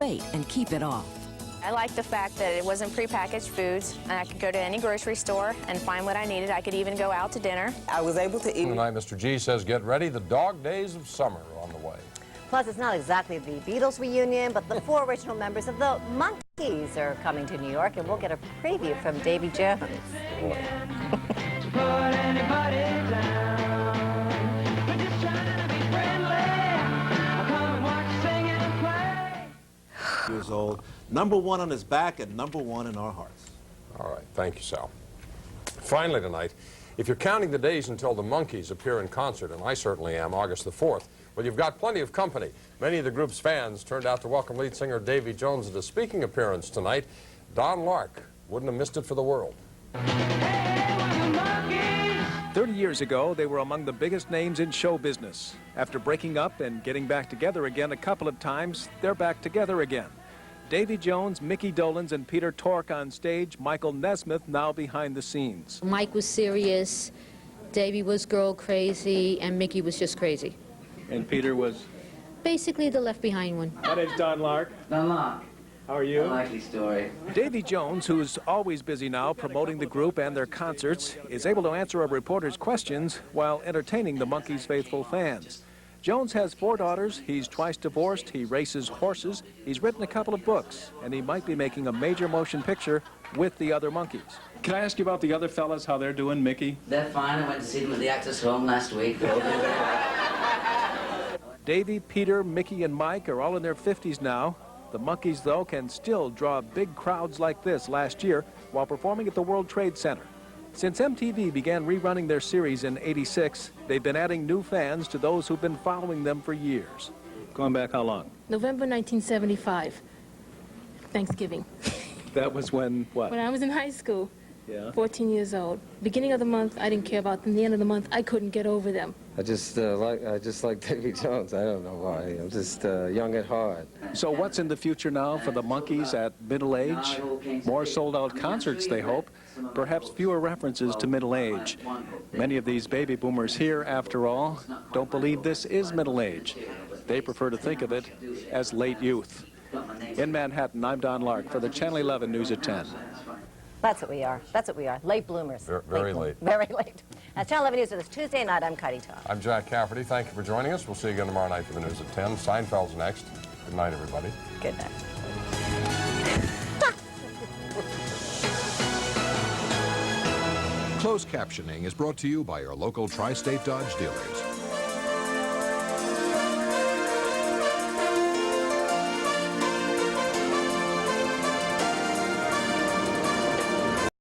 fate and keep it off. I like the fact that it wasn't prepackaged foods, and I could go to any grocery store and find what I needed. I could even go out to dinner. I was able to eat. Tonight, Mr. G says, get ready, the dog days of summer are on the way. Plus, it's not exactly the Beatles reunion, but the 4 original members of the Monkees are coming to New York, and we'll get a preview from Davy Jones. Years old, #1 on his back and #1 in our hearts. All right, thank you, Sal. Finally tonight, if you're counting the days until the Monkees appear in concert, and I certainly am, August the 4th, well, you've got plenty of company. Many of the group's fans turned out to welcome lead singer Davy Jones at a speaking appearance tonight. Don Lark wouldn't have missed it for the world. 30 years ago, they were among the biggest names in show business. After breaking up and getting back together again a couple of times, they're back together again. Davy Jones, Mickey Dolenz, and Peter Tork on stage, Michael Nesmith now behind the scenes. Mike was serious, Davy was girl crazy, and Mickey was just crazy. And Peter was? Basically the left behind one. My name's Don Lark. Don Lark. How are you? A likely story. Davy Jones, who's always busy now promoting the group and their concerts, is able to answer a reporter's questions while entertaining the Monkees' faithful fans. Jones has 4 daughters, he's twice divorced, he races horses, he's written a couple of books, and he might be making a major motion picture with the other Monkees. Can I ask you about the other fellas, how they're doing, Mickey? They're fine. I went to see them at the Actors Home last week. Davy, Peter, Mickey, and Mike are all in their 50s now. The Monkees, though, can still draw big crowds like this last year while performing at the World Trade Center. Since MTV began rerunning their series in '86, they've been adding new fans to those who've been following them for years. Going back how long? November 1975, Thanksgiving. That was when, what? When I was in high school, Yeah. 14 years old. Beginning of the month, I didn't care about them. The end of the month, I couldn't get over them. I just like Davy Jones. I don't know why. I'm just young at heart. So what's in the future now for the Monkees at middle age? More sold-out concerts, they hope. Perhaps fewer references to middle age. Many of these baby boomers here, after all, don't believe this is middle age. They prefer to think of it as late youth. In Manhattan, I'm Don Lark for the Channel 11 News at 10. That's what we are. That's what we are. Late bloomers. Very late. Very late. That's Channel 11 News for this Tuesday night. I'm Cuddy Todd. I'm Jack Cafferty. Thank you for joining us. We'll see you again tomorrow night for the news at 10. Seinfeld's next. Good night, everybody. Good night. Closed captioning is brought to you by your local Tri-State Dodge dealers.